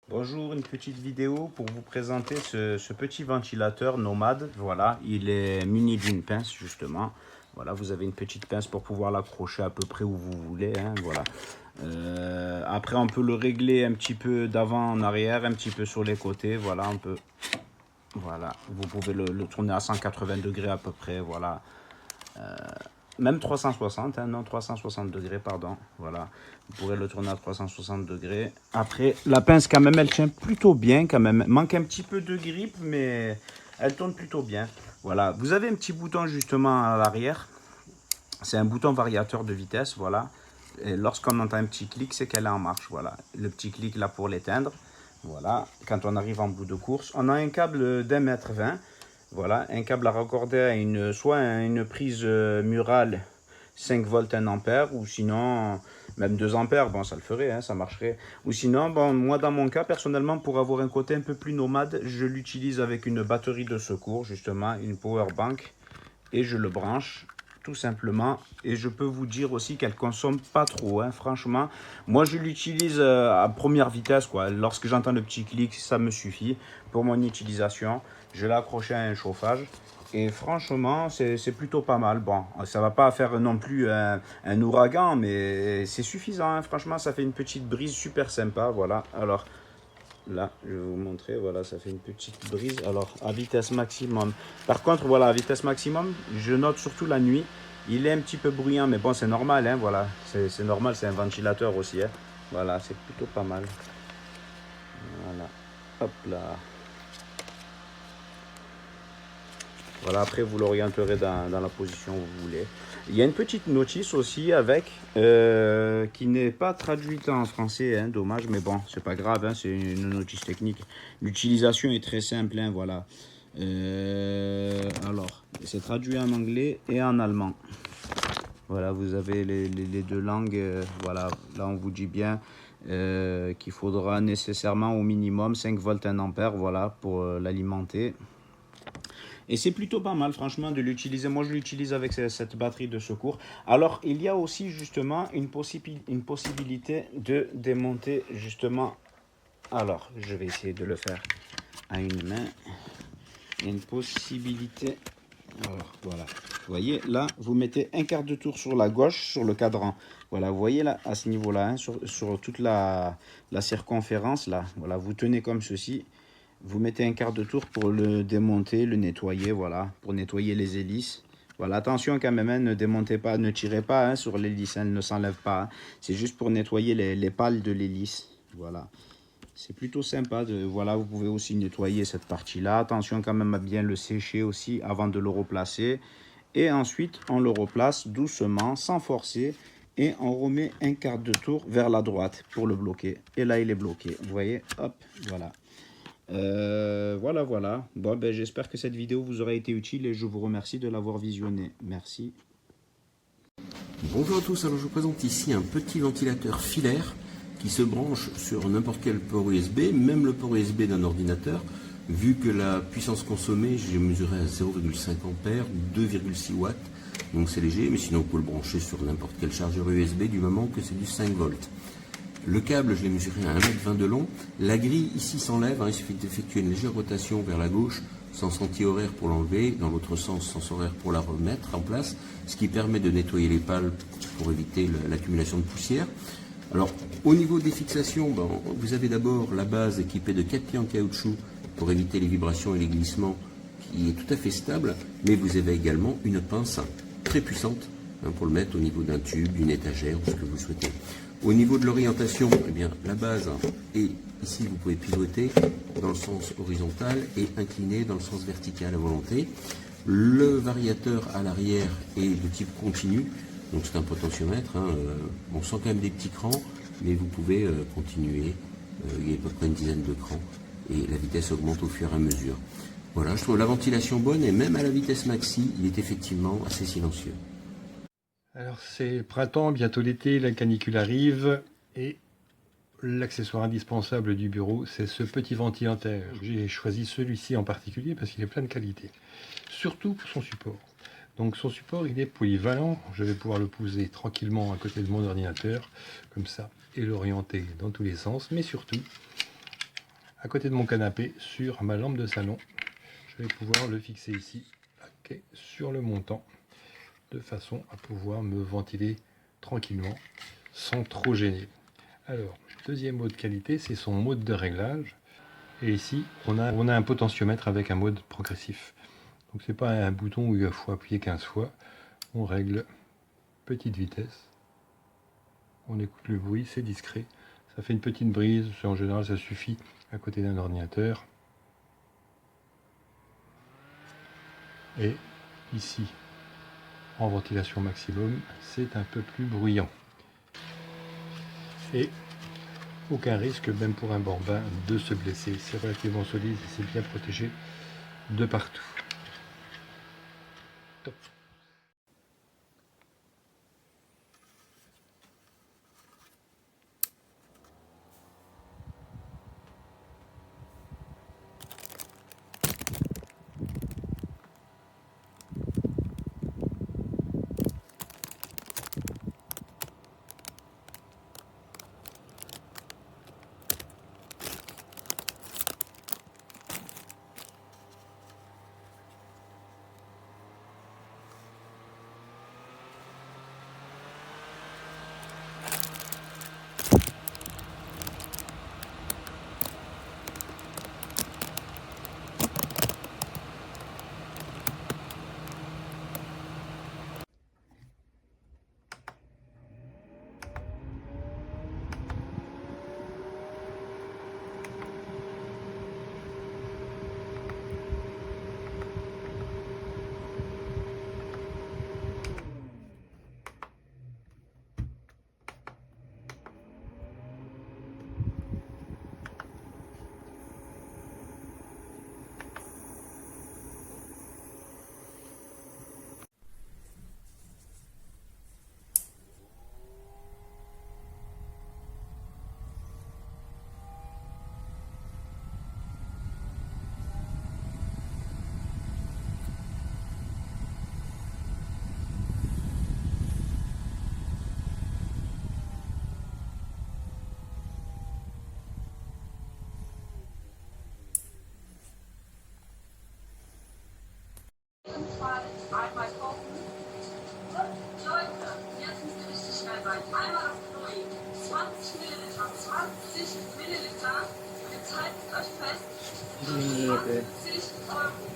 Bonjour, une petite vidéo pour vous présenter ce petit ventilateur nomade. Voilà, il est muni d'une pince justement. Voilà, vous avez une petite pince pour pouvoir l'accrocher à peu près où vous voulez, hein, voilà. Après, on peut le régler un petit peu d'avant en arrière, un petit peu sur les côtés. Voilà, on peut. Voilà, vous pouvez le tourner à 180 degrés à peu près. Voilà, même 360, hein, non 360 degrés, pardon. Voilà, vous pourrez le tourner à 360 degrés. Après, la pince quand même, elle tient plutôt bien quand même. Manque un petit peu de grippe, mais elle tourne plutôt bien. Voilà, vous avez un petit bouton justement à l'arrière. C'est un bouton variateur de vitesse, voilà. Et lorsqu'on entend un petit clic, c'est qu'elle est en marche, voilà. Le petit clic là pour l'éteindre, voilà. Quand on arrive en bout de course, on a un câble d'1,20 m. Voilà, un câble à raccorder à soit une prise murale 5 volts 1 ampère, ou sinon même 2 ampères, bon ça le ferait, hein, ça marcherait. Ou sinon, bon, moi dans mon cas, personnellement, pour avoir un côté un peu plus nomade, je l'utilise avec une batterie de secours, justement, une power bank, et je le branche tout simplement. Et je peux vous dire aussi qu'elle consomme pas trop, hein, franchement. Moi, je l'utilise à première vitesse, quoi. Lorsque j'entends le petit clic, ça me suffit pour mon utilisation. Je l'ai accroché à un chauffage. Et franchement, c'est plutôt pas mal. Bon, ça va pas faire non plus un ouragan, mais c'est suffisant, hein. Franchement, ça fait une petite brise super sympa. Voilà. Alors, là, je vais vous montrer, voilà, ça fait une petite brise. Alors, à vitesse maximum. Par contre, voilà, à vitesse maximum, je note surtout la nuit. Il est un petit peu bruyant, mais bon, c'est normal, hein, voilà. C'est normal, c'est un ventilateur aussi, hein. Voilà, c'est plutôt pas mal. Voilà, hop là. Voilà, après, vous l'orienterez dans la position où vous voulez. Il y a une petite notice aussi avec, qui n'est pas traduite en français, hein, dommage, mais bon, c'est pas grave, hein, c'est une notice technique. L'utilisation est très simple, hein, voilà. Alors, c'est traduit en anglais et en allemand. Voilà, vous avez les deux langues. Voilà, là on vous dit bien qu'il faudra nécessairement au minimum 5 volts 1 ampère, voilà, pour l'alimenter. Et c'est plutôt pas mal, franchement, de l'utiliser. Moi, je l'utilise avec cette batterie de secours. Alors, il y a aussi, justement, une possibilité de démonter, justement. Alors, je vais essayer de le faire à une main. Il y a une possibilité. Alors, voilà. Vous voyez, là, vous mettez un quart de tour sur la gauche, sur le cadran. Voilà, vous voyez, là, à ce niveau-là, hein, sur toute la circonférence, là. Voilà, vous tenez comme ceci. Vous mettez un quart de tour pour le démonter, le nettoyer, voilà, pour nettoyer les hélices. Voilà, attention quand même, hein, ne démontez pas, ne tirez pas, hein, sur l'hélice, hein, elle ne s'enlève pas, hein. C'est juste pour nettoyer les pales de l'hélice. Voilà, c'est plutôt sympa. Voilà, vous pouvez aussi nettoyer cette partie-là. Attention quand même à bien le sécher aussi avant de le replacer. Et ensuite, on le replace doucement, sans forcer. Et on remet un quart de tour vers la droite pour le bloquer. Et là, il est bloqué. Vous voyez, hop, voilà. Voilà. Bon, ben, j'espère que cette vidéo vous aura été utile et je vous remercie de l'avoir visionnée. Merci. Bonjour à tous, alors je vous présente ici un petit ventilateur filaire qui se branche sur n'importe quel port USB, même le port USB d'un ordinateur. Vu que la puissance consommée, j'ai mesuré à 0,5 ampères, 2,6 watts, donc c'est léger, mais sinon vous pouvez le brancher sur n'importe quel chargeur USB du moment que c'est du 5 volts. Le câble, je l'ai mesuré à 1,20 m de long. La grille ici s'enlève, hein, il suffit d'effectuer une légère rotation vers la gauche, sens anti-horaire pour l'enlever, dans l'autre sens, sens horaire pour la remettre en place, ce qui permet de nettoyer les pales pour éviter l'accumulation de poussière. Alors, au niveau des fixations, vous avez d'abord la base équipée de 4 pieds en caoutchouc pour éviter les vibrations et les glissements, qui est tout à fait stable, mais vous avez également une pince très puissante, hein, pour le mettre au niveau d'un tube, d'une étagère, ou ce que vous souhaitez. Au niveau de l'orientation, eh bien, la base est ici, vous pouvez pivoter dans le sens horizontal et incliner dans le sens vertical à volonté. Le variateur à l'arrière est de type continu, donc c'est un potentiomètre. Hein, on sent quand même des petits crans, mais vous pouvez continuer. Il y a à peu près une dizaine de crans et la vitesse augmente au fur et à mesure. Voilà, je trouve la ventilation bonne et même à la vitesse maxi, il est effectivement assez silencieux. Alors c'est le printemps, bientôt l'été, la canicule arrive et l'accessoire indispensable du bureau, c'est ce petit ventilateur. J'ai choisi celui-ci en particulier parce qu'il est plein de qualité, surtout pour son support. Donc son support, il est polyvalent, je vais pouvoir le poser tranquillement à côté de mon ordinateur, comme ça, et l'orienter dans tous les sens, mais surtout, à côté de mon canapé sur ma lampe de salon. Je vais pouvoir le fixer ici, okay, sur le montant, de façon à pouvoir me ventiler tranquillement sans trop gêner. Alors, deuxième mode qualité, c'est son mode de réglage. Et ici, on a un potentiomètre avec un mode progressif. Donc c'est pas un bouton où il faut appuyer 15 fois. On règle petite vitesse. On écoute le bruit, c'est discret. Ça fait une petite brise, en général ça suffit à côté d'un ordinateur. Et ici, en ventilation maximum, c'est un peu plus bruyant. Et aucun risque, même pour un bambin, de se blesser. C'est relativement solide et c'est bien protégé de partout. Top. Einmal kochen. Leute, jetzt müsst ihr richtig schnell sein. Einmal auf Chloe. 20 Milliliter. 20 Milliliter. Und jetzt haltet euch fest. 20 Euro.